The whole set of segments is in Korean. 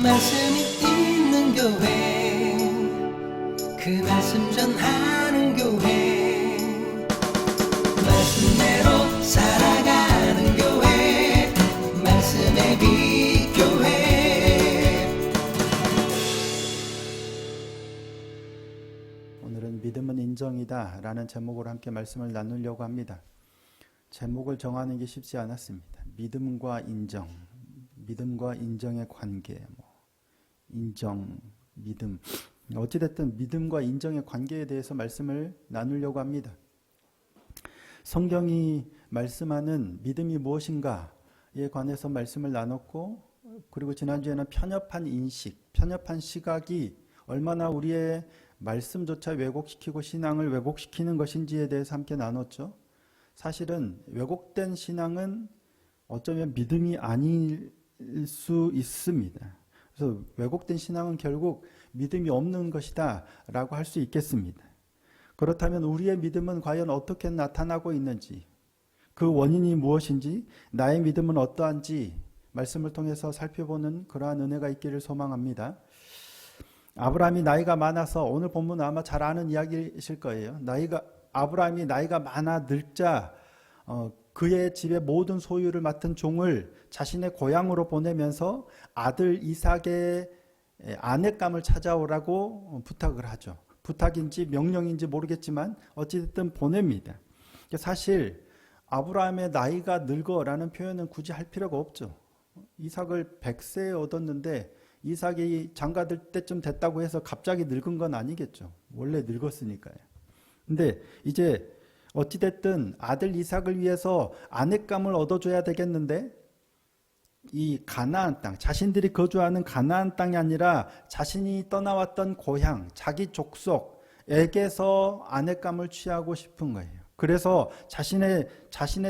말씀이 있는 교회, 그 말씀 전하는 교회, 말씀대로 살아가는 교회, 말씀의 빛 교회. 오늘은 믿음은 인정이다 라는 제목으로 함께 말씀을 나누려고 합니다. 제목을 정하는 게 쉽지 않았습니다. 믿음과 인정, 믿음과 인정의 관계, 인정, 믿음, 어찌됐든 믿음과 인정의 관계에 대해서 말씀을 나누려고 합니다. 성경이 말씀하는 믿음이 무엇인가에 관해서 말씀을 나눴고, 그리고 지난주에는 편협한 인식, 편협한 시각이 얼마나 우리의 말씀조차 왜곡시키고 신앙을 왜곡시키는 것인지에 대해서 함께 나눴죠. 사실은 왜곡된 신앙은 어쩌면 믿음이 아닐 수 있습니다. 그래서 왜곡된 신앙은 결국 믿음이 없는 것이다 라고 할 수 있겠습니다. 그렇다면 우리의 믿음은 과연 어떻게 나타나고 있는지, 그 원인이 무엇인지, 나의 믿음은 어떠한지 말씀을 통해서 살펴보는 그러한 은혜가 있기를 소망합니다. 아브라함이 나이가 많아서, 오늘 본문은 아마 잘 아는 이야기이실 거예요. 아브라함이 나이가 많아 늙자 그의 집의 모든 소유를 맡은 종을 자신의 고향으로 보내면서 아들 이삭의 아내감을 찾아오라고 부탁을 하죠. 부탁인지 명령인지 모르겠지만 어찌됐든 보냅니다. 사실 아브라함의 나이가 늙어라는 표현은 굳이 할 필요가 없죠. 이삭을 100세에 얻었는데 이삭이 장가들 때쯤 됐다고 해서 갑자기 늙은 건 아니겠죠. 원래 늙었으니까요. 근데 이제 어찌됐든 아들 이삭을 위해서 아내감을 얻어줘야 되겠는데, 이 가나안 땅, 자신들이 거주하는 가나안 땅이 아니라 자신이 떠나왔던 고향, 자기 족속에게서 아내감을 취하고 싶은 거예요. 그래서 자신의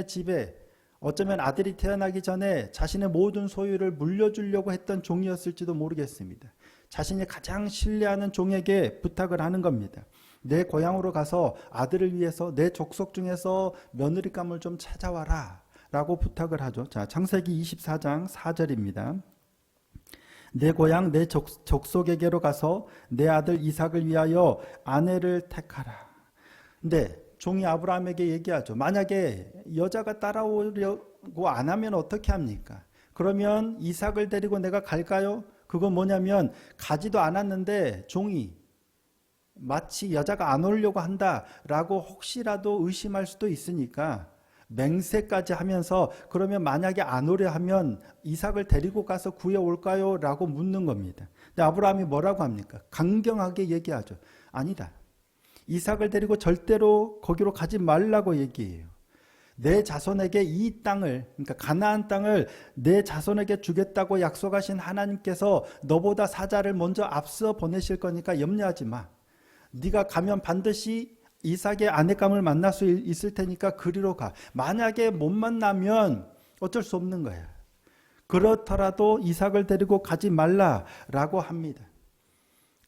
집에 어쩌면 아들이 태어나기 전에 자신의 모든 소유를 물려주려고 했던 종이었을지도 모르겠습니다. 자신이 가장 신뢰하는 종에게 부탁을 하는 겁니다. 내 고향으로 가서 아들을 위해서 내 족속 중에서 며느리감을 좀 찾아와라 라고 부탁을 하죠. 자, 창세기 24장 4절입니다. 내 고향 내 족속에게로 가서 내 아들 이삭을 위하여 아내를 택하라. 근데 종이 아브라함에게 얘기하죠. 만약에 여자가 따라오려고 안 하면 어떻게 합니까? 그러면 이삭을 데리고 내가 갈까요? 그건 뭐냐면, 가지도 않았는데 종이 마치 여자가 안 오려고 한다라고 혹시라도 의심할 수도 있으니까 맹세까지 하면서, 그러면 만약에 안 오려 하면 이삭을 데리고 가서 구해올까요? 라고 묻는 겁니다. 근데 아브라함이 뭐라고 합니까? 강경하게 얘기하죠. 아니다. 이삭을 데리고 절대로 거기로 가지 말라고 얘기해요. 내 자손에게 이 땅을, 그러니까 가나안 땅을 내 자손에게 주겠다고 약속하신 하나님께서 너보다 사자를 먼저 앞서 보내실 거니까 염려하지 마. 네가 가면 반드시 이삭의 아내감을 만날 수 있을 테니까 그리로 가. 만약에 못 만나면 어쩔 수 없는 거야. 그렇더라도 이삭을 데리고 가지 말라라고 합니다.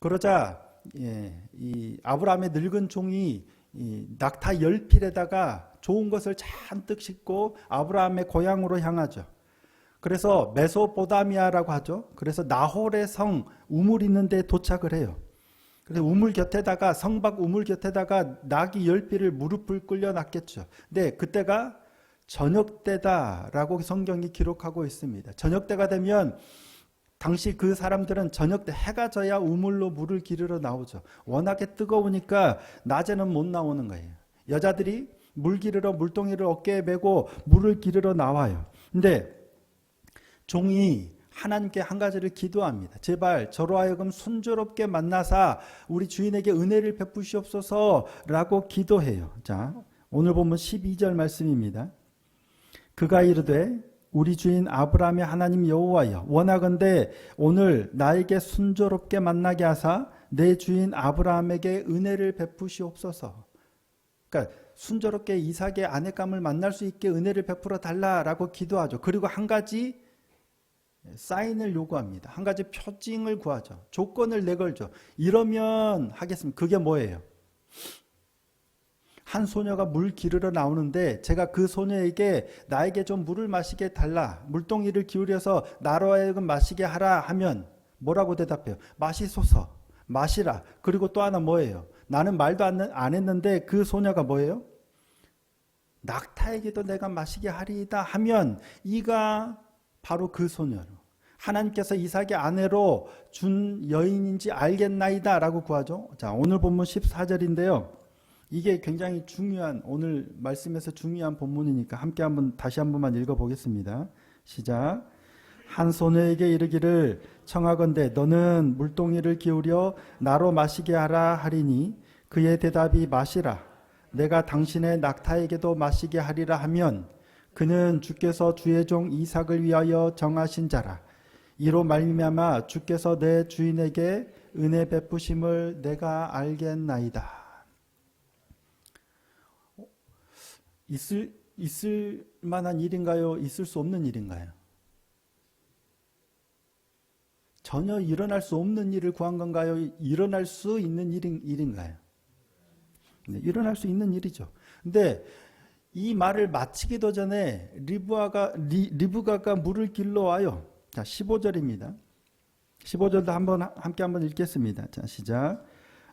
그러자 이 아브라함의 늙은 종이 낙타 10필에다가 좋은 것을 잔뜩 싣고 아브라함의 고향으로 향하죠. 그래서 메소포다미아라고 하죠. 그래서 나홀의 성 우물 있는 데 도착을 해요. 그래서 우물 곁에다가, 성박 우물 곁에다가 낙이 10필을 무릎을 꿇려 놨겠죠. 근데 그때가 저녁 때다라고 성경이 기록하고 있습니다. 저녁 때가 되면 당시 그 사람들은 저녁 때 해가 져야 우물로 물을 기르러 나오죠. 워낙에 뜨거우니까 낮에는 못 나오는 거예요. 여자들이 물 기르러 물동이를 어깨에 메고 물을 기르러 나와요. 근데 종이 하나님께 한 가지를 기도합니다. 제발 저로 하여금 순조롭게 만나사 우리 주인에게 은혜를 베푸시옵소서라고 기도해요. 자, 오늘 본문 12절 말씀입니다. 그가 이르되 우리 주인 아브라함의 하나님 여호와여, 원하건대 오늘 나에게 순조롭게 만나게 하사 내 주인 아브라함에게 은혜를 베푸시옵소서. 그러니까 순조롭게 이삭의 아내감을 만날 수 있게 은혜를 베풀어 달라라고 기도하죠. 그리고 한 가지 사인을 요구합니다. 한 가지 표징을 구하죠. 조건을 내걸죠. 이러면 하겠습니다. 그게 뭐예요? 한 소녀가 물 기르러 나오는데 제가 그 소녀에게 나에게 좀 물을 마시게 달라, 물동이를 기울여서 나로 하여금 마시게 하라 하면 뭐라고 대답해요? 마시소서, 마시라. 그리고 또 하나 뭐예요? 나는 말도 안 했는데 그 소녀가 뭐예요? 낙타에게도 내가 마시게 하리이다 하면 이가 바로 그 소녀로 하나님께서 이삭의 아내로 준 여인인지 알겠나이다 라고 구하죠. 자, 오늘 본문 14절인데요. 이게 굉장히 중요한, 오늘 말씀에서 중요한 본문이니까 함께 다시 한 번만 읽어보겠습니다. 시작. 한 소녀에게 이르기를 청하건대 너는 물동이를 기울여 나로 마시게 하라 하리니 그의 대답이 마시라. 내가 당신의 낙타에게도 마시게 하리라 하면 그는 주께서 주의 종 이삭을 위하여 정하신 자라. 이로 말미암아 주께서 내 주인에게 은혜 베푸심을 내가 알겠나이다. 있을 만한 일인가요? 있을 수 없는 일인가요? 전혀 일어날 수 없는 일을 구한 건가요? 일어날 수 있는 일인가요? 네, 일어날 수 있는 일이죠. 근데 이 말을 마치기도 전에 리브가가 물을 길러 와요. 자, 15절입니다. 15절도 함께 한번 읽겠습니다. 자, 시작.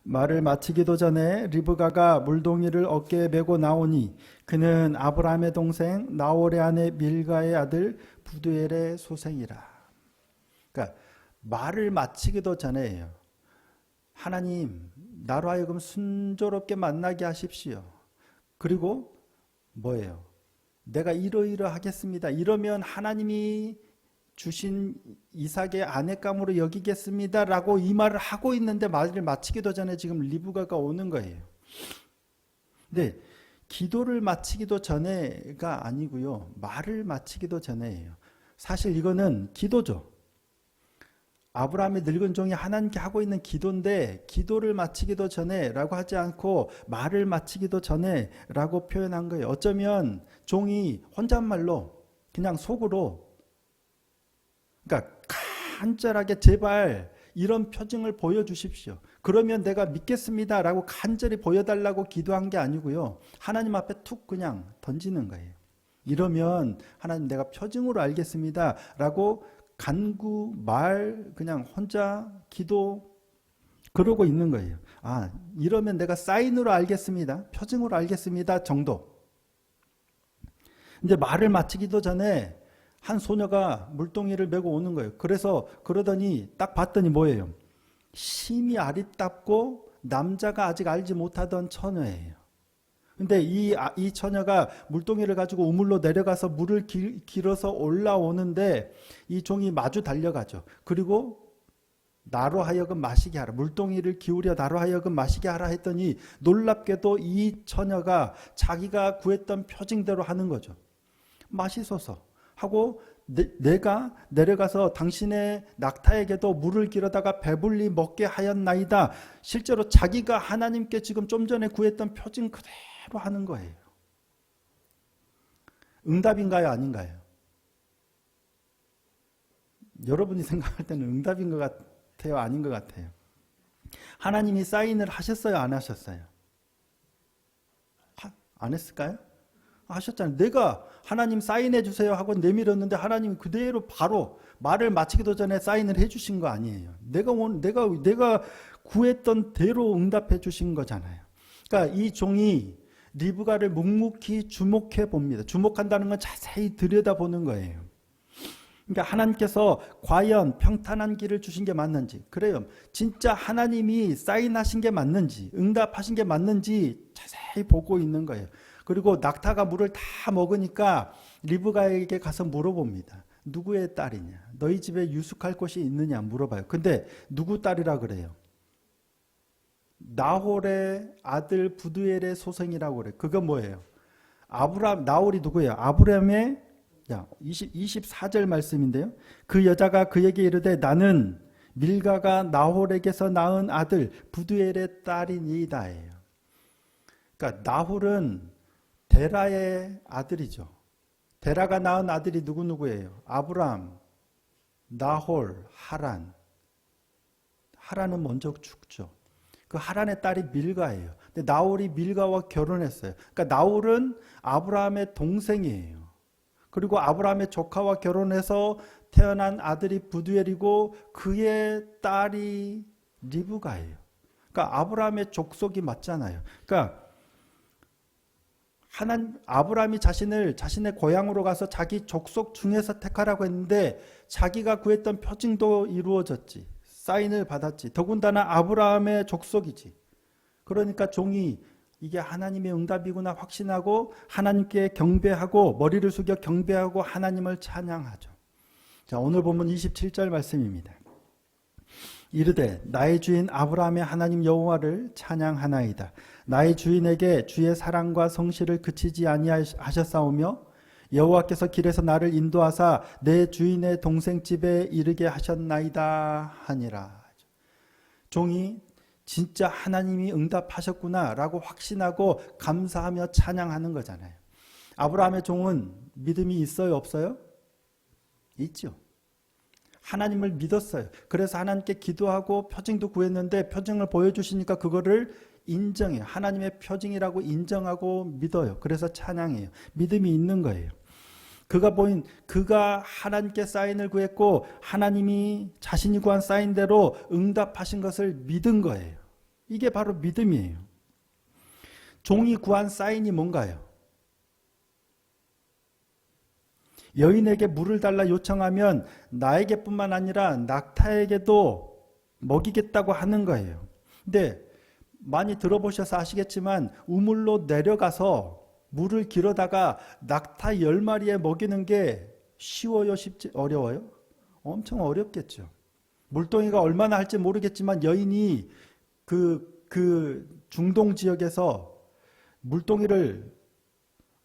말을 마치기도 전에 리브가가 물동이를 어깨에 메고 나오니 그는 아브라함의 동생 나홀의 아내 밀가의 아들 부두엘의 소생이라. 그러니까 말을 마치기도 전에예요. 하나님, 나로 하여금 순조롭게 만나게 하십시오. 그리고 뭐예요? 내가 이러이러하겠습니다. 이러면 하나님이 주신 이삭의 아내감으로 여기겠습니다. 라고 이 말을 하고 있는데 말을 마치기도 전에 지금 리브가가 오는 거예요. 근데 기도를 마치기도 전에가 아니고요. 말을 마치기도 전에예요. 사실 이거는 기도죠. 아브라함의 늙은 종이 하나님께 하고 있는 기도인데 기도를 마치기도 전에 라고 하지 않고 말을 마치기도 전에 라고 표현한 거예요. 어쩌면 종이 혼잣말로 그냥 속으로 그러니까 간절하게 제발 이런 표징을 보여주십시오. 그러면 내가 믿겠습니다 라고 간절히 보여달라고 기도한 게 아니고요. 하나님 앞에 툭 그냥 던지는 거예요. 이러면 하나님 내가 표징으로 알겠습니다 라고 간구, 말, 그냥 혼자 기도 그러고 있는 거예요. 아, 이러면 내가 사인으로 알겠습니다. 표징으로 알겠습니다 정도. 이제 말을 마치기도 전에 한 소녀가 물동이를 메고 오는 거예요. 그래서 그러더니 딱 봤더니 뭐예요? 심히 아리답고 남자가 아직 알지 못하던 처녀예요. 근데 이 처녀가 물동이를 가지고 우물로 내려가서 물을 길어서 올라오는데 이 종이 마주 달려가죠. 그리고 나로 하여금 마시게 하라. 물동이를 기울여 나로 하여금 마시게 하라 했더니 놀랍게도 이 처녀가 자기가 구했던 표징대로 하는 거죠. 마시소서 하고 내가 내려가서 당신의 낙타에게도 물을 길어다가 배불리 먹게 하였나이다. 실제로 자기가 하나님께 지금 좀 전에 구했던 표징 그대로 하는 거예요. 응답인가요? 아닌가요? 여러분이 생각할 때는 응답인 것 같아요? 아닌 것 같아요? 하나님이 사인을 하셨어요? 안 하셨어요? 안 했을까요? 하셨잖아요. 내가 하나님 사인해 주세요 하고 내밀었는데 하나님이 그대로 바로 말을 마치기도 전에 사인을 해 주신 거 아니에요. 내가 구했던 대로 응답해 주신 거잖아요. 그러니까 이 종이 리브가를 묵묵히 주목해 봅니다. 주목한다는 건 자세히 들여다보는 거예요. 그러니까 하나님께서 과연 평탄한 길을 주신 게 맞는지, 그래요. 진짜 하나님이 사인하신 게 맞는지, 응답하신 게 맞는지 자세히 보고 있는 거예요. 그리고 낙타가 물을 다 먹으니까 리브가에게 가서 물어봅니다. 누구의 딸이냐? 너희 집에 유숙할 곳이 있느냐? 물어봐요. 근데 누구 딸이라 그래요? 나홀의 아들 부두엘의 소생이라고 그래요. 그거 뭐예요? 나홀이 누구예요? 아브라함의 24절 말씀인데요. 그 여자가 그에게 이르되 나는 밀가가 나홀에게서 낳은 아들 부두엘의 딸이니이다예요. 그러니까 나홀은 데라의 아들이죠. 데라가 낳은 아들이 누구예요? 아브람, 나홀, 하란. 하란은 먼저 죽죠. 그 하란의 딸이 밀가예요. 근데 나홀이 밀가와 결혼했어요. 그러니까 나홀은 아브라함의 동생이에요. 그리고 아브라함의 조카와 결혼해서 태어난 아들이 부두엘이고 그의 딸이 리브가예요. 그러니까 아브라함의 족속이 맞잖아요. 그러니까 아브라함이 자신의 고향으로 가서 자기 족속 중에서 택하라고 했는데 자기가 구했던 표징도 이루어졌지. 사인을 받았지. 더군다나 아브라함의 족속이지. 그러니까 종이 이게 하나님의 응답이구나 확신하고 하나님께 경배하고 머리를 숙여 경배하고 하나님을 찬양하죠. 자, 오늘 본문 27절 말씀입니다. 이르되 나의 주인 아브라함의 하나님 여호와를 찬양하나이다. 나의 주인에게 주의 사랑과 성실을 그치지 아니하셨사오며 여호와께서 길에서 나를 인도하사 내 주인의 동생 집에 이르게 하셨나이다 하니라. 종이 진짜 하나님이 응답하셨구나 라고 확신하고 감사하며 찬양하는 거잖아요. 아브라함의 종은 믿음이 있어요, 없어요? 있죠. 하나님을 믿었어요. 그래서 하나님께 기도하고 표징도 구했는데 표징을 보여주시니까 그거를 인정해요. 하나님의 표징이라고 인정하고 믿어요. 그래서 찬양해요. 믿음이 있는 거예요. 그가 하나님께 사인을 구했고 하나님이 자신이 구한 사인대로 응답하신 것을 믿은 거예요. 이게 바로 믿음이에요. 종이 구한 사인이 뭔가요? 여인에게 물을 달라 요청하면 나에게뿐만 아니라 낙타에게도 먹이겠다고 하는 거예요. 근데 많이 들어보셔서 아시겠지만 우물로 내려가서 물을 길어다가 낙타 10마리에 먹이는 게 쉬워요? 쉽지 어려워요? 엄청 어렵겠죠. 물동이가 얼마나 할지 모르겠지만 여인이 그 중동 지역에서 물동이를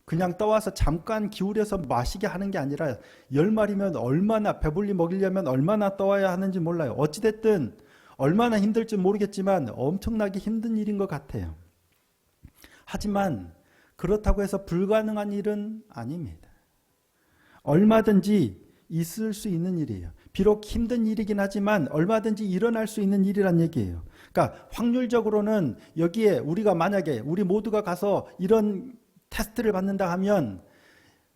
그냥 떠와서 잠깐 기울여서 마시게 하는 게 아니라 10마리면 얼마나 배불리 먹이려면 얼마나 떠와야 하는지 몰라요. 어찌됐든 얼마나 힘들지 모르겠지만 엄청나게 힘든 일인 것 같아요. 하지만 그렇다고 해서 불가능한 일은 아닙니다. 얼마든지 있을 수 있는 일이에요. 비록 힘든 일이긴 하지만 얼마든지 일어날 수 있는 일이란 얘기예요. 그러니까 확률적으로는 여기에 우리가 만약에 우리 모두가 가서 이런 테스트를 받는다 하면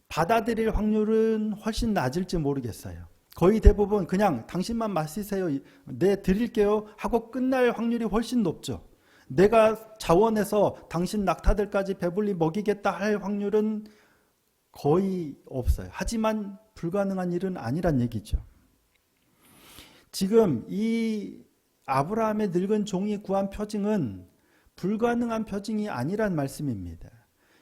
받아들일 확률은 훨씬 낮을지 모르겠어요. 거의 대부분 그냥 당신만 마시세요. 네, 드릴게요 하고 끝날 확률이 훨씬 높죠. 내가 자원해서 당신 낙타들까지 배불리 먹이겠다 할 확률은 거의 없어요. 하지만 불가능한 일은 아니란 얘기죠. 지금 이 아브라함의 늙은 종이 구한 표징은 불가능한 표징이 아니란 말씀입니다.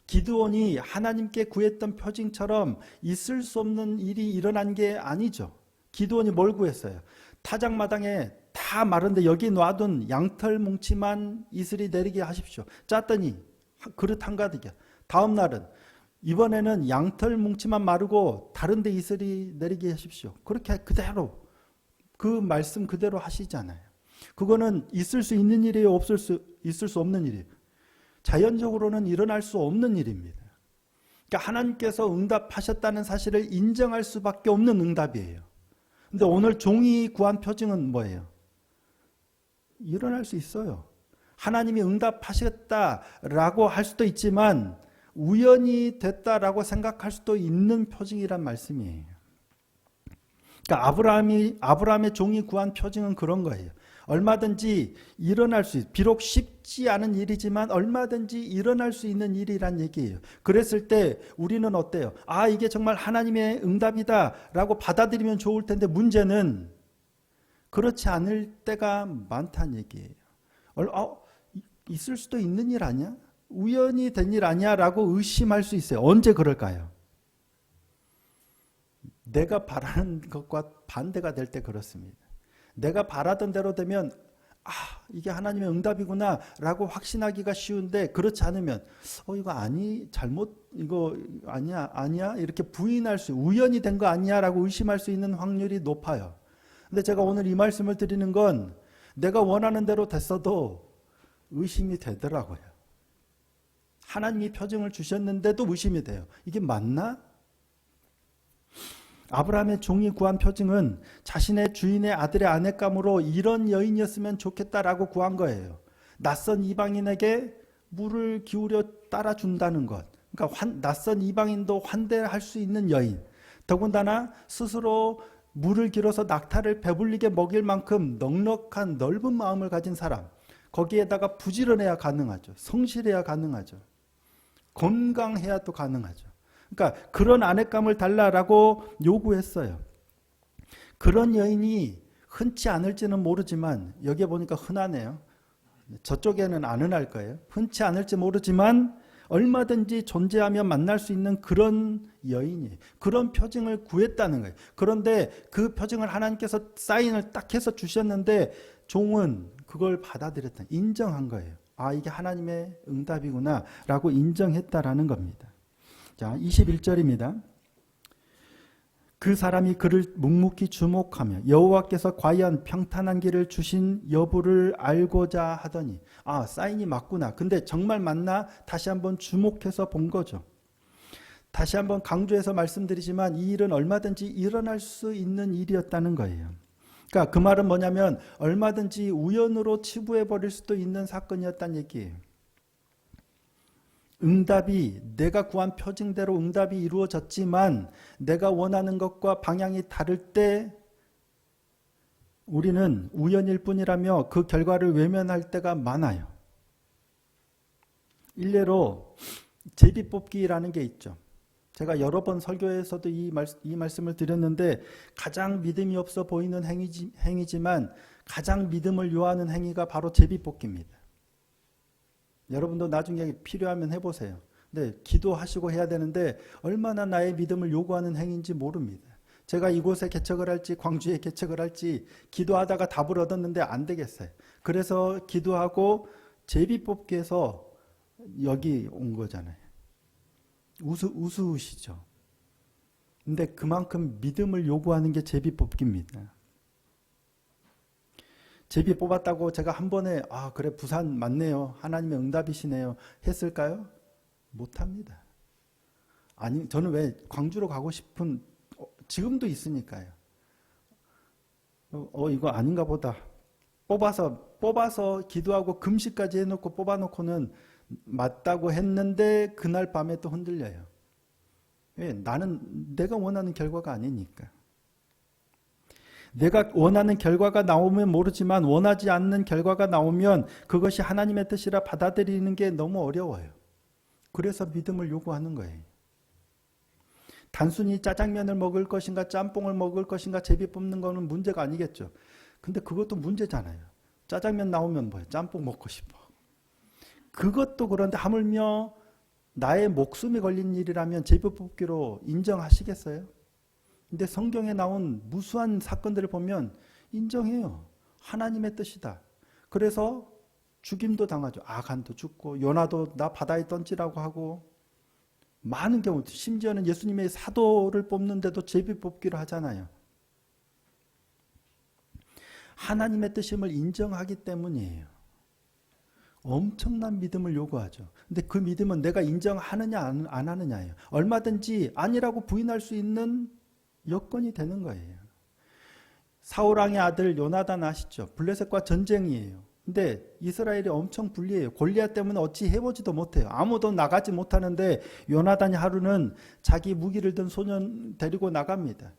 기드온이 하나님께 구했던 표징처럼 있을 수 없는 일이 일어난 게 아니죠. 기드온이 뭘 구했어요? 타작마당에 다 마른데 여기 놔둔 양털 뭉치만 이슬이 내리게 하십시오. 짰더니 그릇 한가득이야. 다음 날은 이번에는 양털 뭉치만 마르고 다른 데 이슬이 내리게 하십시오. 그렇게 그대로 그 말씀 그대로 하시잖아요. 그거는 있을 수 있는 일이에요? 있을 수 없는 일이에요? 자연적으로는 일어날 수 없는 일입니다. 그러니까 하나님께서 응답하셨다는 사실을 인정할 수밖에 없는 응답이에요. 근데 오늘 종이 구한 표징은 뭐예요? 일어날 수 있어요. 하나님이 응답하셨다라고 할 수도 있지만 우연히 됐다라고 생각할 수도 있는 표징이란 말씀이에요. 그러니까 아브라함의 종이 구한 표징은 그런 거예요. 얼마든지 일어날 수 있어요. 비록 쉽지 않은 일이지만 얼마든지 일어날 수 있는 일이란 얘기예요. 그랬을 때 우리는 어때요? 아, 이게 정말 하나님의 응답이다 라고 받아들이면 좋을 텐데 문제는 그렇지 않을 때가 많다는 얘기예요. 있을 수도 있는 일 아니야? 우연히 된 일 아니야? 라고 의심할 수 있어요. 언제 그럴까요? 내가 바라는 것과 반대가 될 때 그렇습니다. 내가 바라던 대로 되면 이게 하나님의 응답이구나 라고 확신하기가 쉬운데 그렇지 않으면 이거 아니야 이렇게 부인할 수 우연히 된 거 아니야 라고 의심할 수 있는 확률이 높아요. 근데 제가 오늘 이 말씀을 드리는 건 내가 원하는 대로 됐어도 의심이 되더라고요. 하나님이 표징을 주셨는데도 의심이 돼요. 이게 맞나? 아브라함의 종이 구한 표징은 자신의 주인의 아들의 아내감으로 이런 여인이었으면 좋겠다라고 구한 거예요. 낯선 이방인에게 물을 기울여 따라준다는 것. 그러니까 낯선 이방인도 환대할 수 있는 여인. 더군다나 스스로 물을 길어서 낙타를 배불리게 먹일 만큼 넉넉한 넓은 마음을 가진 사람, 거기에다가 부지런해야 가능하죠. 성실해야 가능하죠. 건강해야 또 가능하죠. 그러니까 그런 아내감을 달라라고 요구했어요. 그런 여인이 흔치 않을지는 모르지만, 여기에 보니까 흔하네요. 저쪽에는 안 흔할 거예요. 흔치 않을지 모르지만 얼마든지 존재하며 만날 수 있는 그런 여인이, 그런 표징을 구했다는 거예요. 그런데 그 표징을 하나님께서 사인을 딱 해서 주셨는데 종은 그걸 받아들였다, 인정한 거예요. 아, 이게 하나님의 응답이구나 라고 인정했다라는 겁니다. 자, 21절입니다. 그 사람이 그를 묵묵히 주목하며 여호와께서 과연 평탄한 길을 주신 여부를 알고자 하더니, 아, 사인이 맞구나. 근데 정말 맞나? 다시 한번 주목해서 본 거죠. 다시 한번 강조해서 말씀드리지만 이 일은 얼마든지 일어날 수 있는 일이었다는 거예요. 그러니까 그 말은 뭐냐면 얼마든지 우연으로 치부해버릴 수도 있는 사건이었다는 얘기예요. 응답이, 내가 구한 표징대로 응답이 이루어졌지만 내가 원하는 것과 방향이 다를 때 우리는 우연일 뿐이라며 그 결과를 외면할 때가 많아요. 일례로 제비뽑기라는 게 있죠. 제가 여러 번 설교에서도 이 말씀을 드렸는데, 가장 믿음이 없어 보이는 행위지만 가장 믿음을 요하는 행위가 바로 제비뽑기입니다. 여러분도 나중에 필요하면 해보세요. 근데 기도하시고 해야 되는데 얼마나 나의 믿음을 요구하는 행위인지 모릅니다. 제가 이곳에 개척을 할지 광주에 개척을 할지 기도하다가 답을 얻었는데 안 되겠어요. 그래서 기도하고 제비뽑기에서 여기 온 거잖아요. 우스우시죠. 근데 그만큼 믿음을 요구하는 게 제비뽑기입니다. 제비 뽑았다고 제가 한 번에 아, 그래, 부산 맞네요, 하나님의 응답이시네요 했을까요? 못합니다. 아니, 저는 왜 광주로 가고 싶은, 지금도 있으니까요. 이거 아닌가 보다. 뽑아서 기도하고 금식까지 해놓고 뽑아놓고는 맞다고 했는데 그날 밤에 또 흔들려요. 왜? 나는 내가 원하는 결과가 아니니까. 내가 원하는 결과가 나오면 모르지만 원하지 않는 결과가 나오면 그것이 하나님의 뜻이라 받아들이는 게 너무 어려워요. 그래서 믿음을 요구하는 거예요. 단순히 짜장면을 먹을 것인가 짬뽕을 먹을 것인가 제비 뽑는 거는 문제가 아니겠죠. 근데 그것도 문제잖아요. 짜장면 나오면 뭐예요? 짬뽕 먹고 싶어. 그것도 그런데 하물며 나의 목숨이 걸린 일이라면 제비 뽑기로 인정하시겠어요? 근데 성경에 나온 무수한 사건들을 보면 인정해요. 하나님의 뜻이다. 그래서 죽임도 당하죠. 아간도 죽고 요나도 나 바다에 던지라고 하고, 많은 경우, 심지어는 예수님의 사도를 뽑는데도 제비 뽑기로 하잖아요. 하나님의 뜻임을 인정하기 때문이에요. 엄청난 믿음을 요구하죠. 근데 그 믿음은 내가 인정하느냐 안 하느냐예요. 얼마든지 아니라고 부인할 수 있는 여건이 되는 거예요. 사울왕의 아들 요나단 아시죠? 블레셋과 전쟁이에요. 근데 이스라엘이 엄청 불리해요. 골리앗 때문에 어찌 해보지도 못해요. 아무도 나가지 못하는데 요나단이 하루는 자기 무기를 든 소년 데리고 나갑니다.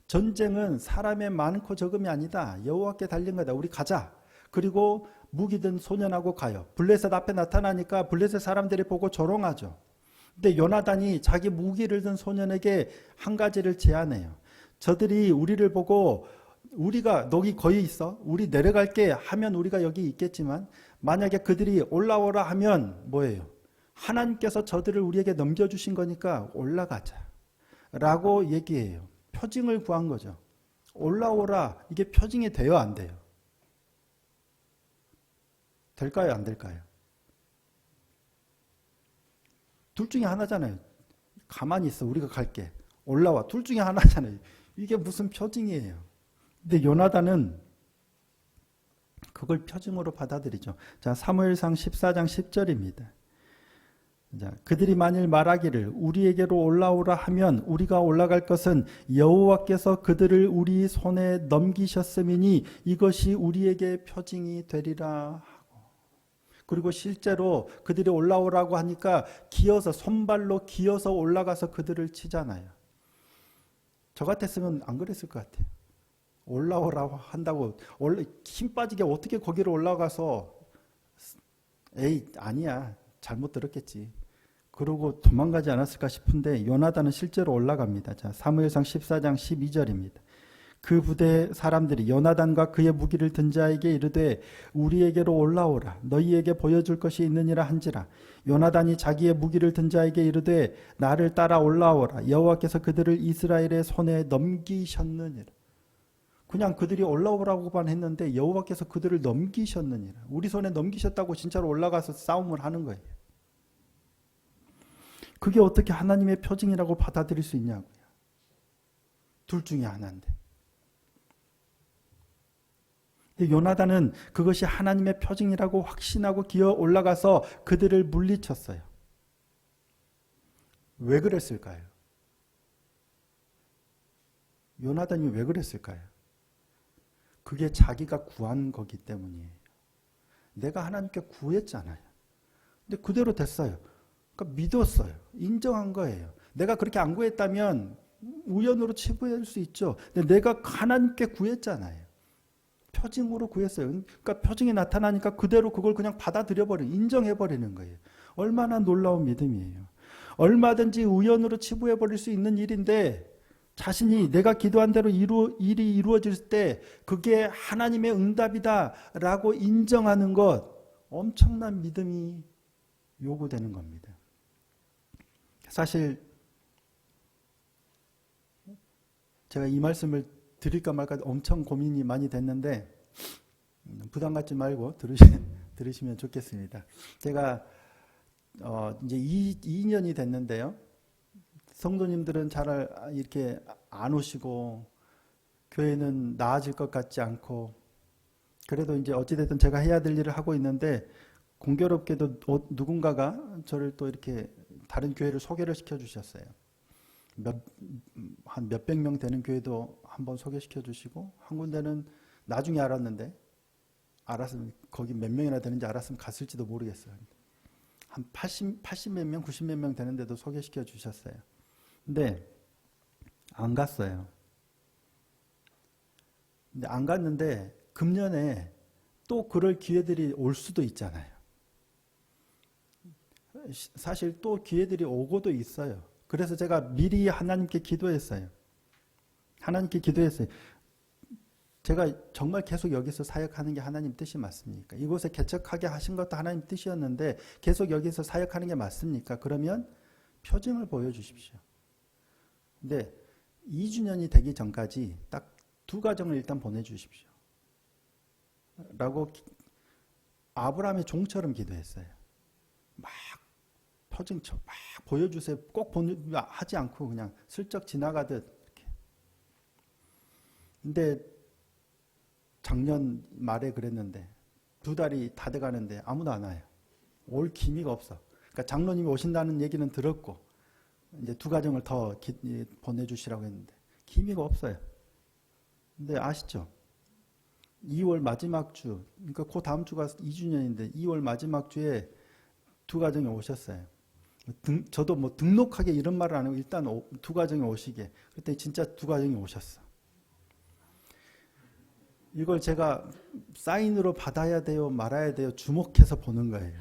전쟁은 사람의 많고 적음이 아니다. 여호와께 달린 거다. 우리 가자. 그리고 무기 든 소년하고 가요. 블레셋 앞에 나타나니까 블레셋 사람들이 보고 조롱하죠. 근데 요나단이 자기 무기를 든 소년에게 한 가지를 제안해요. 저들이 우리를 보고 우리가 너기 거기 있어, 우리 내려갈게 하면 우리가 여기 있겠지만 만약에 그들이 올라오라 하면 뭐예요? 하나님께서 저들을 우리에게 넘겨주신 거니까 올라가자 라고 얘기해요. 표징을 구한 거죠. 올라오라. 이게 표징이 돼요, 안 돼요? 될까요, 안 될까요? 둘 중에 하나잖아요. 가만히 있어, 우리가 갈게. 올라와. 둘 중에 하나잖아요. 이게 무슨 표징이에요? 근데 요나단은 그걸 표징으로 받아들이죠. 자, 사무엘상 14장 10절입니다. 자, 그들이 만일 말하기를 우리에게로 올라오라 하면 우리가 올라갈 것은 여호와께서 그들을 우리 손에 넘기셨음이니 이것이 우리에게 표징이 되리라 하고, 그리고 실제로 그들이 올라오라고 하니까 기어서, 손발로 기어서 올라가서 그들을 치잖아요. 저 같았으면 안 그랬을 것 같아요. 올라오라고 한다고 힘 빠지게 어떻게 거기로 올라가서 에이 아니야 잘못 들었겠지. 그러고 도망가지 않았을까 싶은데 요나단은 실제로 올라갑니다. 자, 사무엘상 14장 12절입니다. 그 부대 사람들이 요나단과 그의 무기를 든 자에게 이르되 우리에게로 올라오라 너희에게 보여줄 것이 있느니라 한지라. 요나단이 자기의 무기를 든 자에게 이르되 나를 따라 올라오라 여호와께서 그들을 이스라엘의 손에 넘기셨느니라. 그냥 그들이 올라오라고만 했는데 여호와께서 그들을 넘기셨느니라. 우리 손에 넘기셨다고 진짜로 올라가서 싸움을 하는 거예요. 그게 어떻게 하나님의 표징이라고 받아들일 수 있냐고요. 둘 중에 하나인데. 요나단은 그것이 하나님의 표징이라고 확신하고 기어 올라가서 그들을 물리쳤어요. 왜 그랬을까요? 요나단이 왜 그랬을까요? 그게 자기가 구한 거기 때문이에요. 내가 하나님께 구했잖아요. 근데 그대로 됐어요. 그러니까 믿었어요. 인정한 거예요. 내가 그렇게 안 구했다면 우연으로 치부할 수 있죠. 근데 내가 하나님께 구했잖아요. 표징으로 구했어요. 그러니까 표징이 나타나니까 그대로 그걸 그냥 받아들여버리는, 인정해버리는 거예요. 얼마나 놀라운 믿음이에요. 얼마든지 우연으로 치부해버릴 수 있는 일인데 자신이 내가 기도한 대로 일이 이루어질 때 그게 하나님의 응답이다라고 인정하는 것, 엄청난 믿음이 요구되는 겁니다. 사실 제가 이 말씀을 드릴까 말까 엄청 고민이 많이 됐는데 부담 갖지 말고 들으시면 좋겠습니다. 제가 이제 2년이 됐는데요. 성도님들은 잘 이렇게 안 오시고 교회는 나아질 것 같지 않고 그래도 이제 어찌됐든 제가 해야 될 일을 하고 있는데 공교롭게도 누군가가 저를 또 이렇게 다른 교회를 소개를 시켜 주셨어요. 한 몇백 명 되는 교회도 한번 소개시켜 주시고 한 군데는 나중에 알았는데 알았으면 거기 몇 명이나 되는지 알았으면 갔을지도 모르겠어요. 한 80 몇 명, 90 몇 명 되는데도 소개시켜 주셨어요. 근데 안 갔어요. 근데 안 갔는데 금년에 또 그럴 기회들이 올 수도 있잖아요. 사실 또 기회들이 오고도 있어요. 그래서 제가 미리 하나님께 기도했어요. 하나님께 기도했어요. 제가 정말 계속 여기서 사역하는 게 하나님 뜻이 맞습니까? 이곳에 개척하게 하신 것도 하나님 뜻이었는데 계속 여기서 사역하는 게 맞습니까? 그러면 표징을 보여주십시오. 근데 2주년이 되기 전까지 딱 2가정을 일단 보내주십시오. 라고 아브라함의 종처럼 기도했어요. 막 표징 막 보여주세요. 꼭 하지 않고 그냥 슬쩍 지나가듯 이렇게. 근데 작년 말에 그랬는데 2달이 다 돼가는데 아무도 안 와요. 올 기미가 없어. 그러니까 장로님이 오신다는 얘기는 들었고 이제 2가정을 더 보내주시라고 했는데 기미가 없어요. 근데 아시죠? 2월 마지막 주, 그러니까 그 다음 주가 2주년인데 2월 마지막 주에 2가정이 오셨어요. 저도 뭐 등록하게 이런 말을 안 하고 일단 2가정이 오시게. 그때 진짜 2가정이 오셨어. 이걸 제가 사인으로 받아야 돼요, 말아야 돼요, 주목해서 보는 거예요.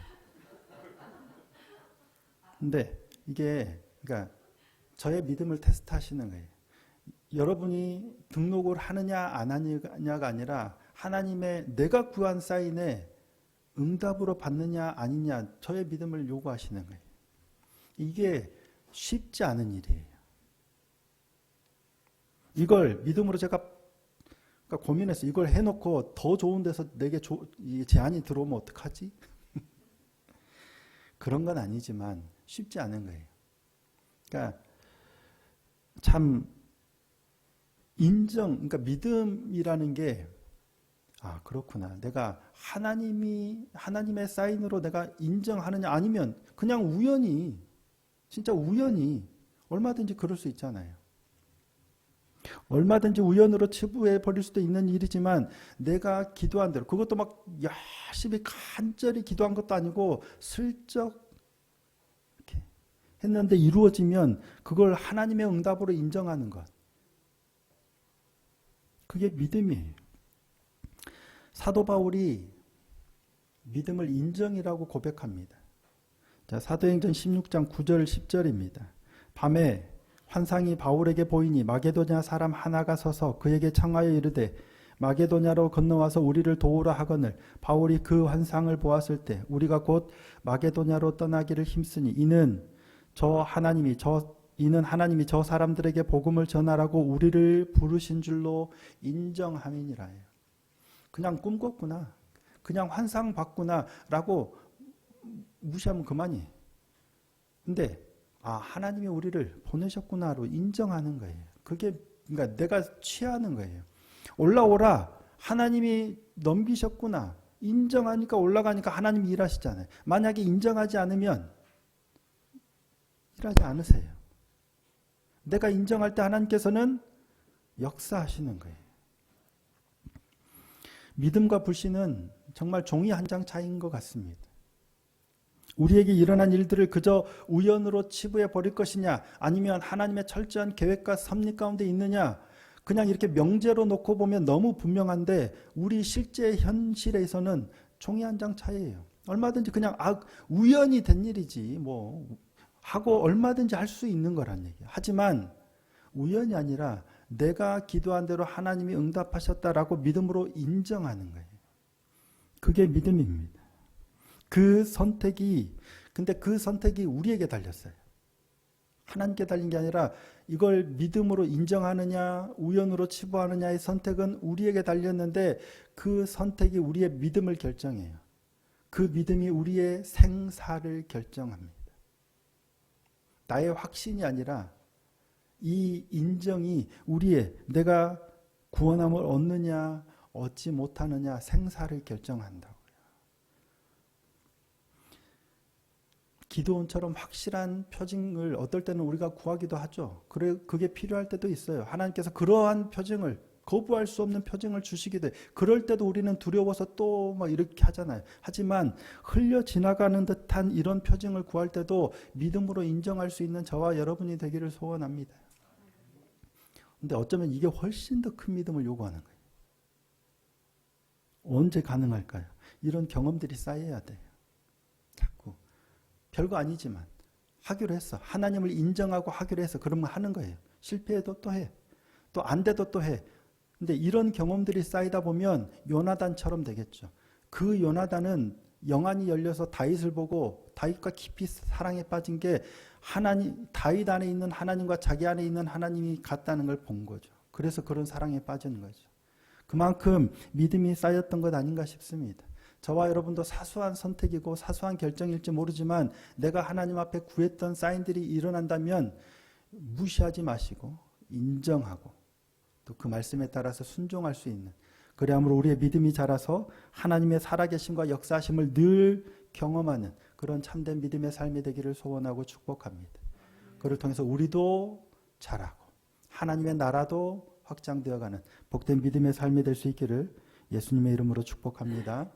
근데 이게 그러니까 저의 믿음을 테스트하시는 거예요. 여러분이 등록을 하느냐 안 하느냐가 아니라 하나님의 내가 구한 사인에 응답으로 받느냐 아니냐 저의 믿음을 요구하시는 거예요. 이게 쉽지 않은 일이에요. 이걸 믿음으로 제가 고민했어요. 이걸 해놓고 더 좋은 데서 내게 제안이 들어오면 어떡하지? 그런 건 아니지만 쉽지 않은 거예요. 그러니까 참 그러니까 믿음이라는 게 그렇구나. 내가 하나님의 사인으로 내가 인정하느냐 아니면 그냥 우연히 진짜 우연히 얼마든지 그럴 수 있잖아요. 얼마든지 우연으로 치부해 버릴 수도 있는 일이지만 내가 기도한 대로 그것도 막 열심히 간절히 기도한 것도 아니고 슬쩍 이렇게 했는데 이루어지면 그걸 하나님의 응답으로 인정하는 것. 그게 믿음이에요. 사도 바울이 믿음을 인정이라고 고백합니다. 자, 사도행전 16장 9절 10절입니다. 밤에 환상이 바울에게 보이니 마게도냐 사람 하나가 서서 그에게 청하여 이르되 마게도냐로 건너와서 우리를 도우라 하거늘 바울이 그 환상을 보았을 때 우리가 곧 마게도냐로 떠나기를 힘쓰니 이는 하나님이 저 사람들에게 복음을 전하라고 우리를 부르신 줄로 인정함이니라 해요. 그냥 꿈 꿨구나, 그냥 환상 봤구나 라고 무시하면 그만이에요. 근데 하나님이 우리를 보내셨구나로 인정하는 거예요. 그게 그러니까 내가 취하는 거예요. 올라오라, 하나님이 넘기셨구나, 인정하니까 올라가니까 하나님이 일하시잖아요. 만약에 인정하지 않으면 일하지 않으세요. 내가 인정할 때 하나님께서는 역사하시는 거예요. 믿음과 불신은 정말 종이 한 장 차이인 것 같습니다. 우리에게 일어난 일들을 그저 우연으로 치부해 버릴 것이냐, 아니면 하나님의 철저한 계획과 섭리 가운데 있느냐, 그냥 이렇게 명제로 놓고 보면 너무 분명한데 우리 실제 현실에서는 종이 한 장 차이예요. 얼마든지 그냥 우연히 된 일이지 뭐 하고 얼마든지 할 수 있는 거란 얘기예요. 하지만 우연이 아니라 내가 기도한 대로 하나님이 응답하셨다라고 믿음으로 인정하는 거예요. 그게 믿음입니다. 근데 그 선택이 우리에게 달렸어요. 하나님께 달린 게 아니라 이걸 믿음으로 인정하느냐 우연으로 치부하느냐의 선택은 우리에게 달렸는데 그 선택이 우리의 믿음을 결정해요. 그 믿음이 우리의 생사를 결정합니다. 나의 확신이 아니라 이 인정이 내가 구원함을 얻느냐 얻지 못하느냐 생사를 결정한다고요. 기도원처럼 확실한 표징을 어떨 때는 우리가 구하기도 하죠. 그게 필요할 때도 있어요. 하나님께서 그러한 표징을, 거부할 수 없는 표징을 주시기도 해요. 그럴 때도 우리는 두려워서 또 막 이렇게 하잖아요. 하지만 흘려 지나가는 듯한 이런 표징을 구할 때도 믿음으로 인정할 수 있는 저와 여러분이 되기를 소원합니다. 근데 어쩌면 이게 훨씬 더 큰 믿음을 요구하는 거예요. 언제 가능할까요? 이런 경험들이 쌓여야 돼요. 자꾸 별거 아니지만 하기로 했어. 하나님을 인정하고 하기로 해서 그러면 하는 거예요. 실패해도 또 해. 또 안 돼도 또 해. 근데 이런 경험들이 쌓이다 보면 요나단처럼 되겠죠. 그 요나단은 영안이 열려서 다윗을 보고 다윗과 깊이 사랑에 빠진 게 다윗 안에 있는 하나님과 자기 안에 있는 하나님이 같다는 걸 본 거죠. 그래서 그런 사랑에 빠진 거죠. 그만큼 믿음이 쌓였던 것 아닌가 싶습니다. 저와 여러분도 사소한 선택이고 사소한 결정일지 모르지만 내가 하나님 앞에 구했던 사인들이 일어난다면 무시하지 마시고 인정하고 또 그 말씀에 따라서 순종할 수 있는, 그래야므로 우리의 믿음이 자라서 하나님의 살아계심과 역사하심을 늘 경험하는 그런 참된 믿음의 삶이 되기를 소원하고 축복합니다. 그를 통해서 우리도 자라고 하나님의 나라도 확장되어가는 복된 믿음의 삶이 될 수 있기를 예수님의 이름으로 축복합니다.